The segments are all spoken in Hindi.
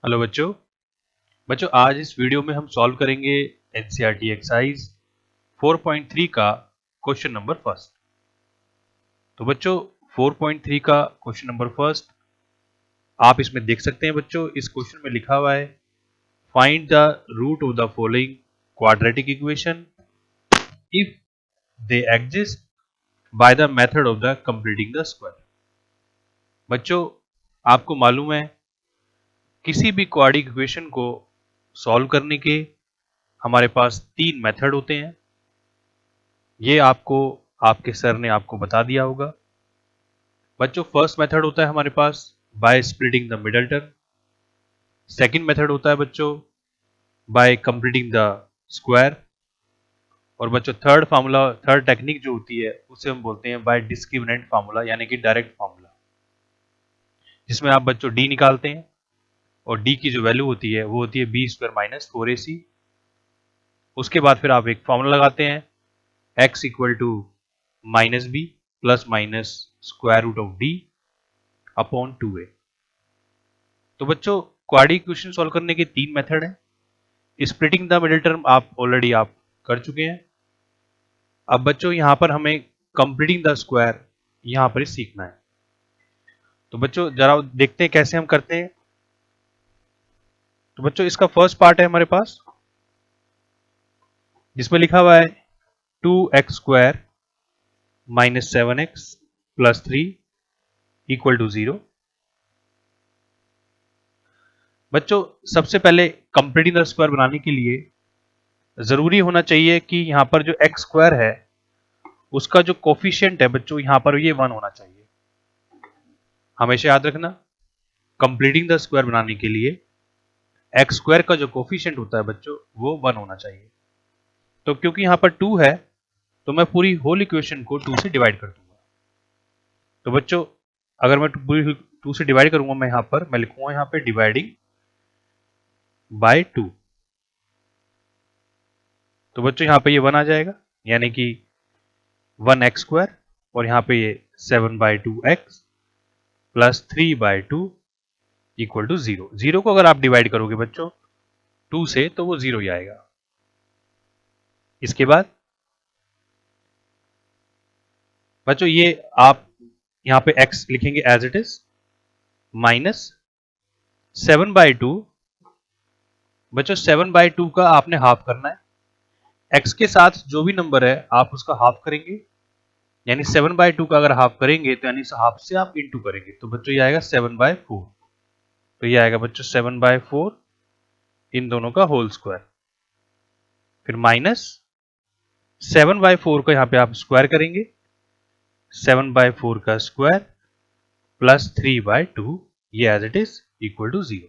हेलो बच्चों। आज इस वीडियो में हम सॉल्व करेंगे एनसीईआरटी एक्सरसाइज 4.3 का क्वेश्चन नंबर फर्स्ट। तो बच्चों 4.3 का क्वेश्चन नंबर फर्स्ट आप इसमें देख सकते हैं। बच्चों इस क्वेश्चन में लिखा हुआ है find the root of the following quadratic equation if they exist by the method of the completing the square. बच्चों आपको मालूम है किसी भी क्वाड्रेटिक इक्वेशन को सॉल्व करने के हमारे पास 3 मेथड होते हैं। ये आपको आपके सर ने आपको बता दिया होगा। बच्चों फर्स्ट मेथड होता है हमारे पास by splitting the middle term. Second method होता है बच्चों बाय कंप्लीटिंग द स्क्वायर। और बच्चों थर्ड टेक्निक जो होती है उसे हम बोलते हैं बाय डिस्क्रिमिनेंट फार्मूला, यानी कि डायरेक्ट फार्मूला, जिसमें आप बच्चों डी निकालते हैं और डी की जो वैल्यू होती है वो होती है बी स्क्वायर माइनस 4ac। उसके बाद फिर आप एक फार्मूला लगाते हैं x equal to minus b plus minus square root of d upon 2a। तो बच्चों क्वाड्रेटिक इक्वेशन सॉल्व करने के 3 मेथड हैं। स्प्लिटिंग द मिडिल टर्म आप ऑलरेडी कर चुके हैं। अब बच्चों यहां पर हमें कंप्लीटिंग द स्क्वायर यहां पर ही सीखना है। तो बच्चों जरा देखते हैं कैसे हम करते हैं। तो बच्चों इसका फर्स्ट पार्ट है हमारे पास जिसमें लिखा हुआ है 2x square minus 7x plus 3 equal to 0। बच्चों सबसे पहले कंप्लीटिंग द स्क्वायर बनाने के लिए जरूरी होना चाहिए कि यहां पर जो x स्क्वायर है उसका जो कोफिशिएंट है बच्चों यहां पर ये 1 होना चाहिए। हमेशा याद रखना कंप्लीटिंग द स्क्वायर बनाने के लिए x स्क्वायर का जो कोफिशिएंट होता है बच्चों वो 1 होना चाहिए। तो क्योंकि यहां पर 2 है तो मैं पूरी होल इक्वेशन को 2 से डिवाइड कर दूंगा। तो बच्चों अगर मैं पूरी 2 से डिवाइड करूंगा मैं लिखूंगा यहां पे डिवाइडिंग बाय 2। तो बच्चों यहां पे ये 1 आ जाएगा, यानी कि 1x स्क्वायर और यहां पे ये 7/2x प्लस 3/2 इक्वल टू 0। 0 को अगर आप डिवाइड करोगे बच्चों 2 से तो वो 0 ही आएगा। इसके बाद बच्चों ये आप यहां पे x लिखेंगे एज इट इज माइनस 7/2। बच्चों 7/2 का आपने हाफ करना है। x के साथ जो भी नंबर है आप उसका हाफ करेंगे, यानी 7/2 का अगर हाफ करेंगे तो यानी हाफ से आप इंटू करेंगे। तो बच्चों ये आएगा 7/4। तो ये आएगा बच्चों 7/4 इन दोनों का होल स्क्वायर। फिर माइनस 7/4 का यहां पे आप स्क्वायर करेंगे, 7/4 का स्क्वायर प्लस 3/2 ये as it is equal to 0।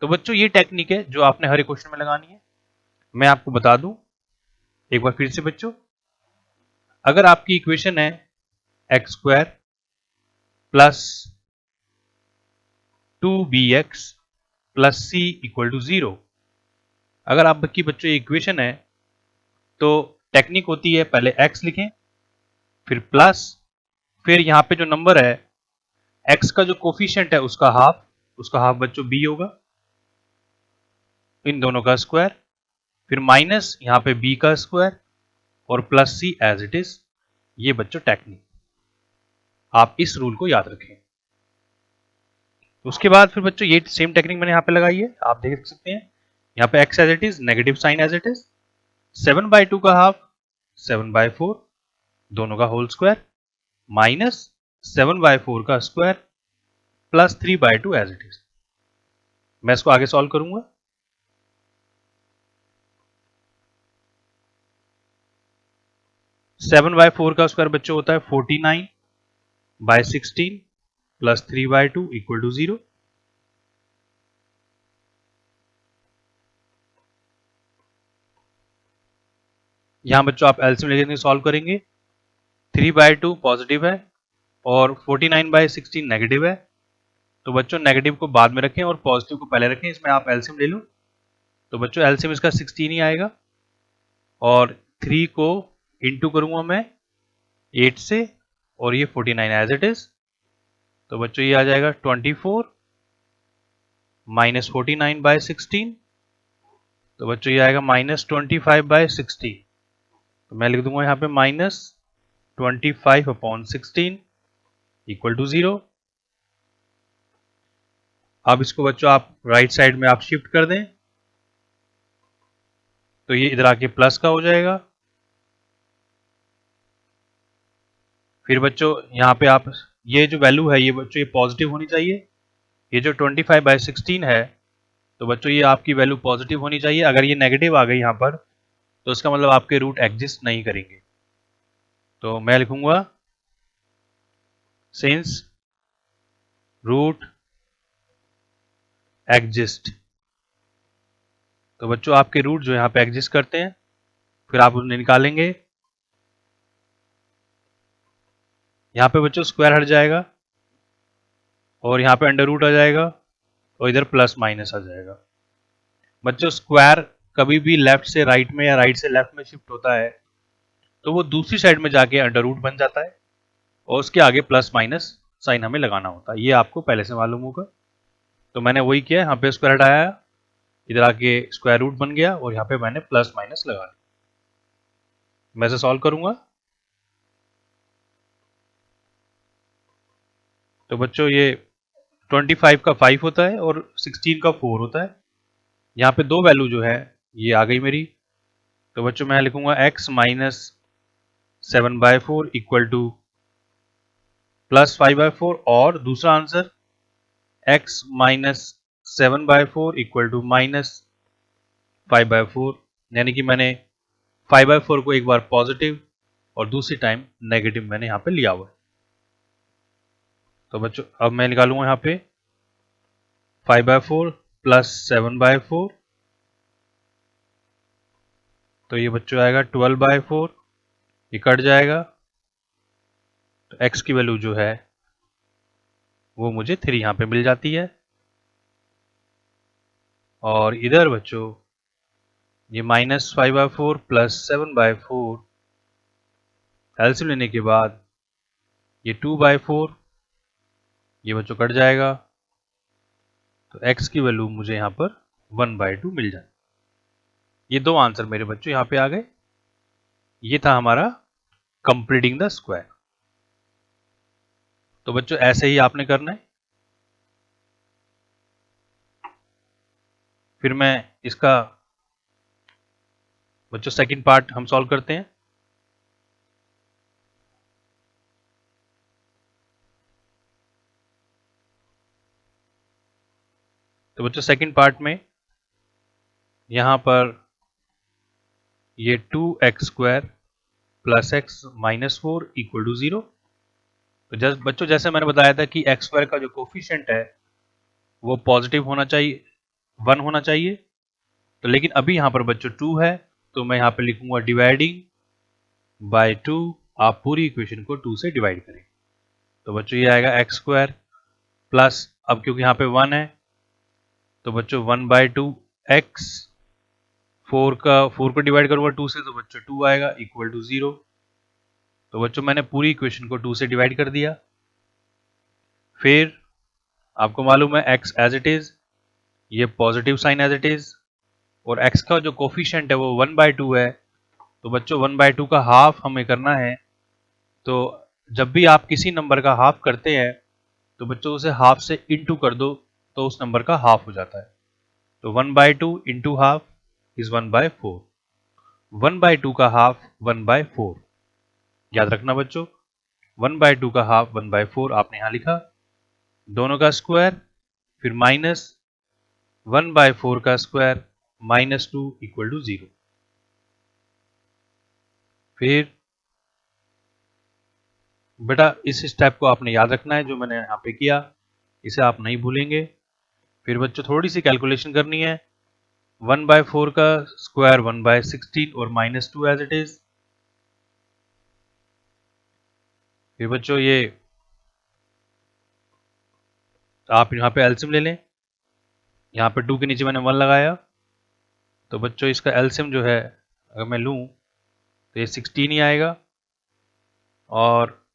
तो बच्चों ये टेक्निक है जो आपने हर क्वेश्चन में लगानी है। मैं आपको बता दूं एक बार फिर से बच्चों, अगर आपकी इक्वेशन है x square plus 2bx plus c equal to 0, अगर आपकी बच्चों इक्वेशन है तो टेक्निक होती है पहले x लिखें फिर प्लस, फिर यहां पे जो नंबर है x का जो कोफिशिएंट है उसका हाफ बच्चों b होगा, इन दोनों का स्क्वायर, फिर माइनस यहां पे b का स्क्वायर और plus c as it is. ये बच्चों टेक्निक, आप इस रूल को याद रखें। उसके बाद फिर बच्चों ये सेम टेक्निक मैंने यहां पे लगाई है, आप देख सकते हैं यहां पे x as it is, negative sign as it is, 7/2 का हाफ 7/4 दोनों का होल स्क्वायर माइनस 7/4 का square plus 3/2 as it is. मैं इसको आगे सॉल्व करूंगा। सेवन बाय 4 का स्क्वायर बच्चों होता है 49/16 प्लस 3/2 इक्वल टू 0। यहां बच्चों आप एलसीएम लेके सॉल्व करेंगे। 3/2 पॉजिटिव है और 49/16 नेगेटिव है। तो बच्चों नेगेटिव को बाद में रखें और पॉजिटिव को पहले रखें। इसमें आप एलसीएम ले लो तो बच्चों एलसीएम इसका 16 ही आएगा और 3 को इंटू करूंगा मैं 8 से और ये 49 एज इट इज। तो बच्चों ये आ जाएगा 24 -49/16, तो बच्चों ये आएगा -25/16। तो मैं लिख दूंगा यहाँ पे -25/16 इक्वल टू 0। अब इसको बच्चों आप राइट साइड में आप शिफ्ट कर दें, तो ये इधर आके प्लस का हो जाएगा। फिर बच्चों यहाँ पे आप ये जो वैल्यू है ये बच्चों ये पॉजिटिव होनी चाहिए। ये जो 25/16 है, तो बच्चों ये आपकी वैल्यू पॉजिटिव होनी चाहिए। अगर ये नेगेटिव आ गई यहाँ पर, तो इसका मतलब आपके रूट एग्जिस्ट नहीं करेंगे। तो मैं लिखूंगा सिंस रूट एग्जिस्ट। तो बच्चों आपके रूट जो यहाँ पे एग्जिस्ट करते हैं, फिर आप उन्हें निकालेंगे। यहाँ पे बच्चों स्क्वायर हट जाएगा और यहाँ पे अंडर रूट आ जाएगा और इधर प्लस माइनस आ जाएगा। बच्चों स्क्वायर कभी भी लेफ्ट से राइट में या राइट से लेफ्ट में शिफ्ट होता है, तो वो दूसरी साइड में जाके अंडर रूट बन जाता है और उसके आगे प्लस माइनस साइन हमें लगाना होता है। ये आपको पहले से मालूम होगा। तो मैंने वही किया, यहाँ पे स्क्वायर हटाया, इधर आके स्क्वायर रूट बन गया और यहाँ पे मैंने प्लस माइनस लगा दिया। मैं इसे सॉल्व करूंगा। तो बच्चों ये 25 का 5 होता है और 16 का 4 होता है। यहाँ पे दो वैल्यू जो है ये आ गई मेरी। तो बच्चों मैं लिखूंगा x minus 7/4 equal to plus 5/4, और दूसरा answer x minus 7/4 equal to minus 5/4, यानी कि मैंने 5/4 को एक बार पॉजिटिव और दूसरी टाइम नेगेटिव मैंने यहाँ पे लिया हुआ है। तो बच्चों अब मैं निकालूंगा यहाँ पे 5/4 प्लस 7/4, तो ये बच्चों आएगा 12/4, ये कट जाएगा। तो x की वैल्यू जो है वो मुझे 3 यहाँ पे मिल जाती है। और इधर बच्चों ये -5/4 प्लस 7/4 एलसीएम लेने के बाद ये 2/4, ये बच्चों कट जाएगा। तो x की वैल्यू मुझे यहाँ पर 1/2 मिल जाए। ये दो आंसर मेरे बच्चों यहाँ पे आ गए। ये था हमारा कंप्लीटिंग द स्क्वायर। तो बच्चों ऐसे ही आपने करना है। फिर मैं इसका बच्चों सेकंड पार्ट हम सॉल्व करते हैं। तो बच्चों सेकंड पार्ट में यहाँ पर ये 2x² plus x minus 4 equal to 0। तो बच्चों जैसे मैंने बताया था कि x² का जो कोफिशिएंट है वो पॉजिटिव होना चाहिए, 1 होना चाहिए। तो लेकिन अभी यहाँ पर बच्चों 2 है, तो मैं यहाँ पे लिखूंगा डिवाइडिंग बाय 2। आप पूरी इक्वेशन को 2 से डिवाइड करें। तो बच्चों ये आएगा x² प्लस, अब क्योंकि यहाँ पे 1 है तो बच्चों 1/2 x, 4 को डिवाइड करूंगा 2 से, तो बच्चों 2 आएगा इक्वल टू 0। तो बच्चों मैंने पूरी इक्वेशन को 2 से डिवाइड कर दिया। फिर आपको मालूम है x एज इट इज, ये positive sign as it is, और x का जो कोफिशिएंट है वो 1/2 है। तो बच्चों 1/2 का हाफ हमें करना है। तो जब भी आप किसी नंबर का हाफ करते हैं तो बच्चों उसे हाफ से इनटू कर दो, तो उस नंबर का हाफ हो जाता है। तो 1/2 इंटू हाफ इज 1/4। 1/2 का हाफ 1/4। याद रखना बच्चों, 1/2 का हाफ 1/4 आपने यहां लिखा। दोनों का स्क्वायर, फिर माइनस 1/4 का स्क्वायर -2 इक्वल टू 0। फिर बेटा इस स्टेप को आपने याद रखना है जो मैंने यहाँ पे किया, इसे आप नहीं भूलेंगे। फिर बच्चों थोड़ी सी कैलकुलेशन करनी है। 1/4 का स्क्वायर 1/16 और -2 एज इट इज। फिर बच्चों ये आप यहाँ पे एलसीएम ले लें। यहाँ पे 2 के नीचे मैंने 1 लगाया, तो बच्चों इसका एलसीएम जो है अगर मैं लूँ तो ये 16 ही आएगा। और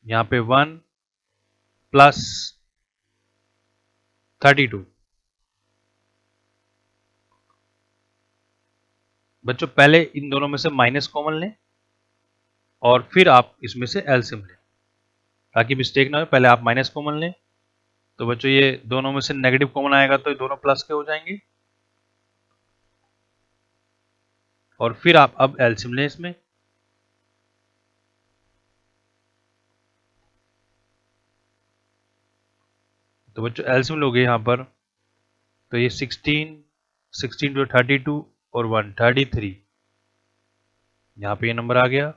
यहाँ पे 1 प्लस 32, बच्चों पहले इन दोनों में से माइनस कॉमन लें और फिर आप इसमें से एलसीएम लें, ताकि मिस्टेक ना हो। पहले आप माइनस कॉमन लें, तो बच्चों ये दोनों में से नेगेटिव कॉमन आएगा तो ये दोनों प्लस के हो जाएंगे, और फिर आप अब एलसीएम लें इसमें। तो बच्चों एलसीएम लोगे यहाँ पर, तो ये 16 टू 32 और 133, यहाँ पे ये नंबर आ गया।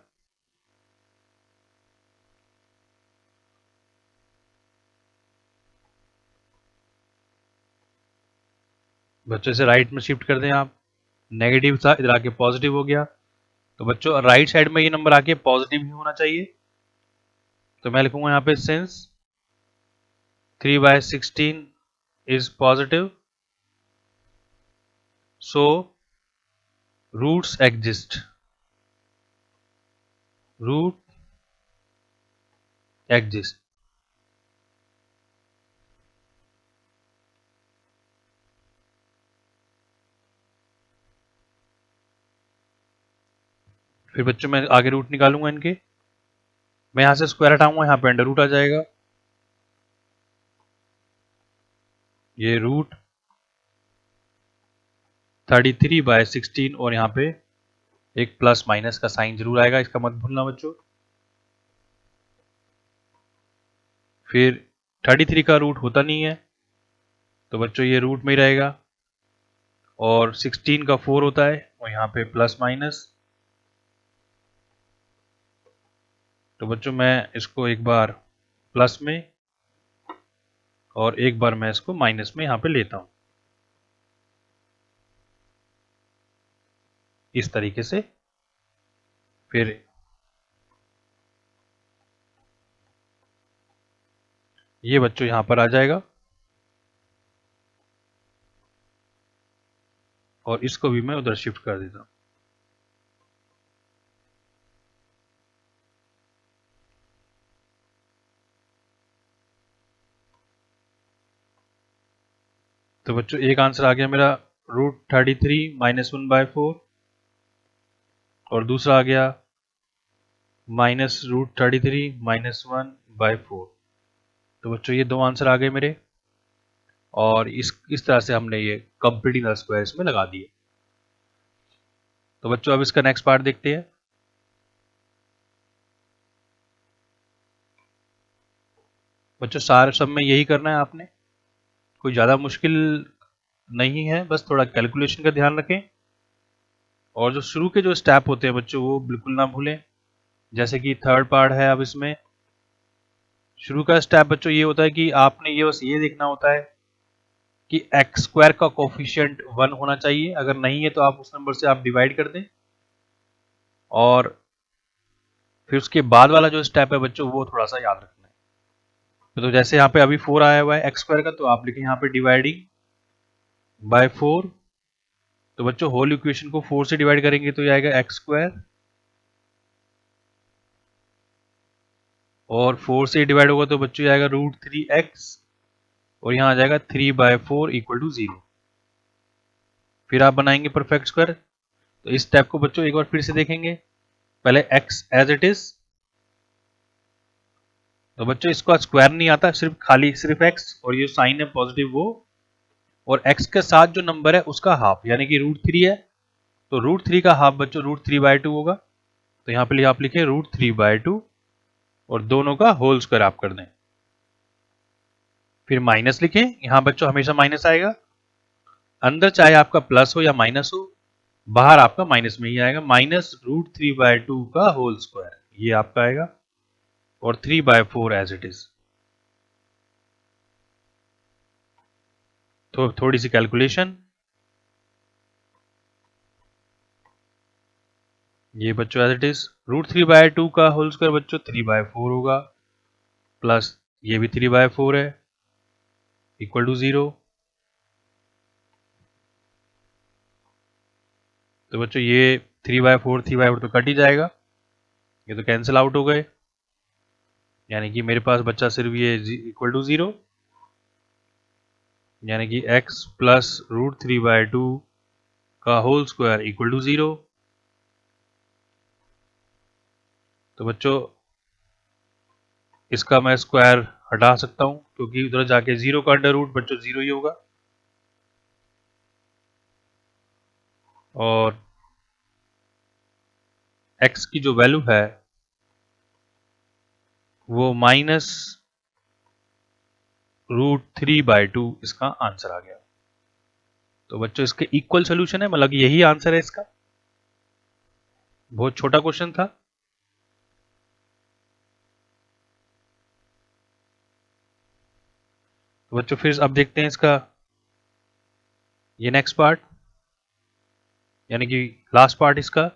बच्चों इसे राइट में शिफ्ट कर दें आप, नेगेटिव था इधर आके पॉजिटिव हो गया, तो बच्चों राइट साइड में ये नंबर आके पॉजिटिव ही होना चाहिए। तो मैं लिखूंगा यहाँ पे since 3/16 is positive, so roots exist, root exist। फिर बच्चों मैं आगे रूट निकालूंगा इनके, मैं यहां से स्क्वायर हटाऊंगा, यहाँ पे अंडर रूट आ जाएगा। ये रूट 33/16 और यहाँ पे एक प्लस माइनस का साइन जरूर आएगा, इसका मत भूलना बच्चों। फिर 33 का रूट होता नहीं है, तो बच्चों ये रूट में ही रहेगा, और 16 का 4 होता है और यहाँ पे प्लस माइनस। तो बच्चों मैं इसको एक बार प्लस में और एक बार मैं इसको माइनस में यहाँ पे लेता हूं, इस तरीके से। फिर ये बच्चों यहाँ पर आ जाएगा, और इसको भी मैं उधर शिफ्ट कर देता हूं। तो बच्चों एक आंसर आ गया मेरा √33 -1/4, और दूसरा आ गया -√33 -1/4। तो बच्चों ये दो आंसर आ गए मेरे, और इस तरह से हमने ये कंप्लीटिंग द स्क्वायर इसमें लगा दिए। तो बच्चों अब इसका नेक्स्ट पार्ट देखते हैं। बच्चों सारे सब में यही करना है आपने, कोई ज़्यादा मुश्किल नहीं है, बस थोड़ा कैलकुलेशन का ध्यान रखें, और जो शुरू के जो स्टेप होते हैं बच्चों वो बिल्कुल ना भूलें। जैसे कि थर्ड पार्ट है, अब इसमें शुरू का स्टेप बच्चों ये होता है कि आपने ये बस ये देखना होता है कि एक्स स्क्वायर का कोफिशिएंट 1 होना चाहिए, अगर नहीं है तो आप उस नंबर से आप डिवाइड कर दें। और फिर उसके बाद वाला जो स्टेप है बच्चों वो थोड़ा सा याद रखना है। तो जैसे यहाँ पे अभी 4 आया हुआ है एक्स स्क्वायर का, तो आप लिखें यहाँ पे डिवाइडिंग बाय 4। तो बच्चों होल इक्वेशन को 4 से डिवाइड करेंगे तो ये आएगा एक्स स्क्वायर, और 4 से डिवाइड होगा तो बच्चों आएगा √3x, और यहाँ आ जाएगा 3/4 = 0। फिर आप बनाएंगे परफेक्ट स्क्वायर। तो इस स्टेप को बच्चों एक बार फिर से देखेंगे, पहले x एज इट इज। तो बच्चों इसको स्क्वायर नहीं आता, सिर्फ x, और ये साइन है पॉजिटिव वो, और x के साथ जो नंबर है उसका हाफ, यानी कि √3 है, तो √3 का हाफ बच्चों √3/2 होगा। तो यहाँ पे आप लिखें √3/2, और दोनों का होल स्क्वायर आप कर दें। फिर माइनस लिखें, यहां बच्चों हमेशा माइनस आएगा, अंदर चाहे आपका प्लस हो या माइनस हो, बाहर आपका माइनस में ही आएगा। -√3/2 का होल स्क्वायर ये आपका आएगा, और 3/4 एज इट इज। तो थोड़ी सी कैलकुलेशन, ये बच्चों एज इट इज √3/2 का होल स्क्वायर बच्चों 3/4 होगा, प्लस ये भी 3/4 है, = 0। तो बच्चों ये 3/4 तो कट ही जाएगा, ये तो कैंसिल आउट हो गए, यानी कि मेरे पास बच्चा सिर्फ ये = 0, यानी कि x + √3/2 का होल स्क्वायर इक्वल टू 0। तो बच्चों इसका मैं स्क्वायर हटा सकता हूं क्योंकि उधर जाके 0 का अंडर रूट बच्चों 0 ही होगा, और x की जो वैल्यू है वो -√3/2 इसका आंसर आ गया। तो बच्चों इसके इक्वल सोल्यूशन है, मतलब यही आंसर है इसका। बहुत छोटा क्वेश्चन था। तो बच्चों फिर अब देखते हैं इसका ये नेक्स्ट पार्ट, यानी कि लास्ट पार्ट इसका।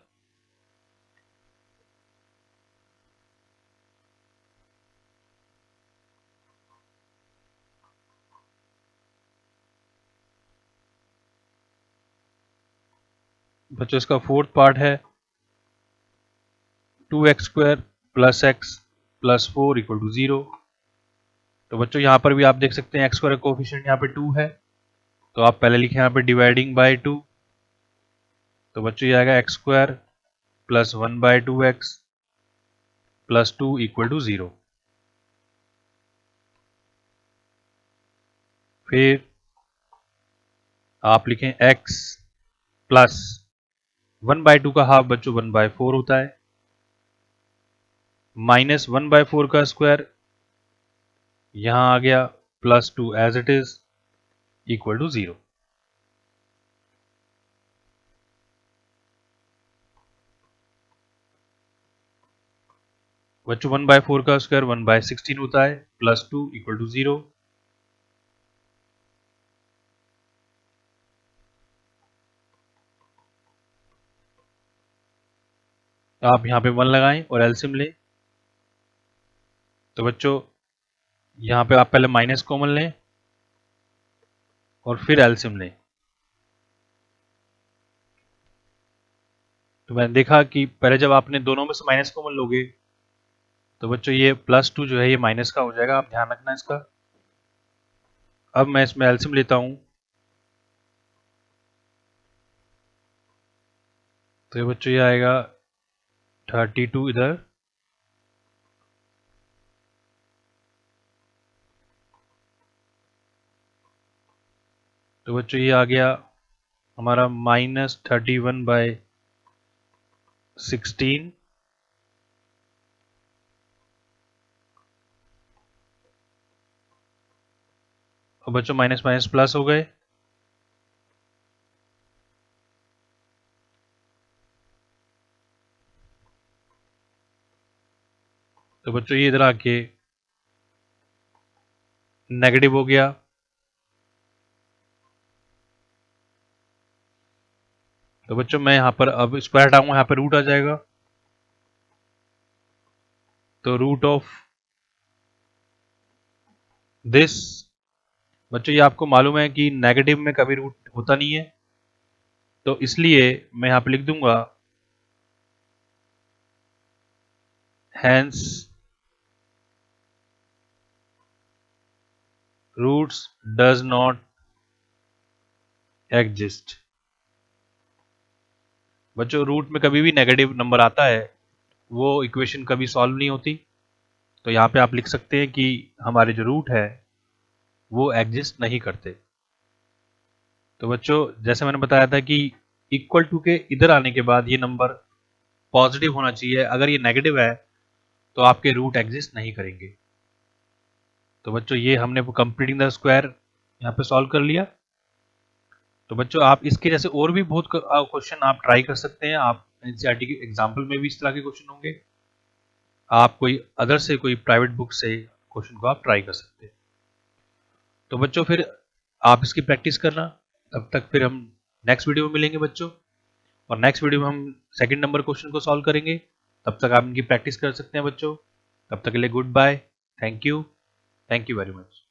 बच्चों इसका फोर्थ पार्ट है 2x² + x + 4 = 0। तो बच्चों यहाँ पर भी आप देख सकते हैं x² का कोफिशिएंट यहाँ पे 2 है, तो आप पहले लिखें यहाँ पे डिवाइडिंग बाय 2। तो बच्चों ये आएगा x² + 1/2x + 2 = 0। फिर आप लिखें x प्लस 1/2 का हाफ बच्चों 1/4 होता है, -1/4 का स्क्वायर यहां आ गया +2 as it is equal to 0। बच्चों 1/4 का स्क्वायर 1/16 होता है, +2 = 0। आप यहां पे 1 लगाएं और एलसीएम लें। तो बच्चों यहां पे आप पहले माइनस कॉमन लें और फिर एलसीएम लें। तो मैंने देखा कि पहले जब आपने दोनों में से माइनस कॉमन लोगे तो बच्चों ये +2 जो है ये माइनस का हो जाएगा, आप ध्यान रखना इसका। अब मैं इसमें एलसीएम लेता हूं, तो ये बच्चों ये आएगा 32 इधर, तो बच्चों ये आ गया हमारा -31/16। और बच्चों माइनस माइनस प्लस हो गए। तो बच्चों ये इधर आके नेगेटिव हो गया। तो बच्चों मैं यहाँ पर अब स्क्वायर हटाऊंगा, यहाँ पर रूट आ जाएगा। तो रूट ऑफ दिस, बच्चों ये आपको मालूम है कि नेगेटिव में कभी रूट होता नहीं है, तो इसलिए मैं यहाँ पे लिख दूंगा hence roots does not exist. बच्चों रूट में कभी भी नेगेटिव नंबर आता है वो इक्वेशन कभी सॉल्व नहीं होती, तो यहाँ पे आप लिख सकते हैं कि हमारे जो रूट है वो एग्जिस्ट नहीं करते। तो बच्चों जैसे मैंने बताया था कि इक्वल टू के इधर आने के बाद ये नंबर पॉजिटिव होना चाहिए, अगर ये नेगेटिव है तो आपके रूट एग्जिस्ट नहीं करेंगे। तो बच्चों ये हमने कंप्लीटिंग द स्क्वायर यहाँ पे सॉल्व कर लिया। तो बच्चों आप इसके जैसे और भी बहुत क्वेश्चन आप ट्राई कर सकते हैं, आप एनसीईआरटी के एग्जाम्पल में भी इस तरह के क्वेश्चन होंगे, आप कोई अदर से कोई प्राइवेट बुक से क्वेश्चन को आप ट्राई कर सकते हैं। तो बच्चों फिर आप इसकी प्रैक्टिस करना, तब तक फिर हम नेक्स्ट वीडियो में मिलेंगे बच्चों, और नेक्स्ट वीडियो में हम सेकंड नंबर क्वेश्चन को सॉल्व करेंगे। तब तक आप इनकी प्रैक्टिस कर सकते हैं बच्चों। तब तक के लिए goodbye, thank you very much.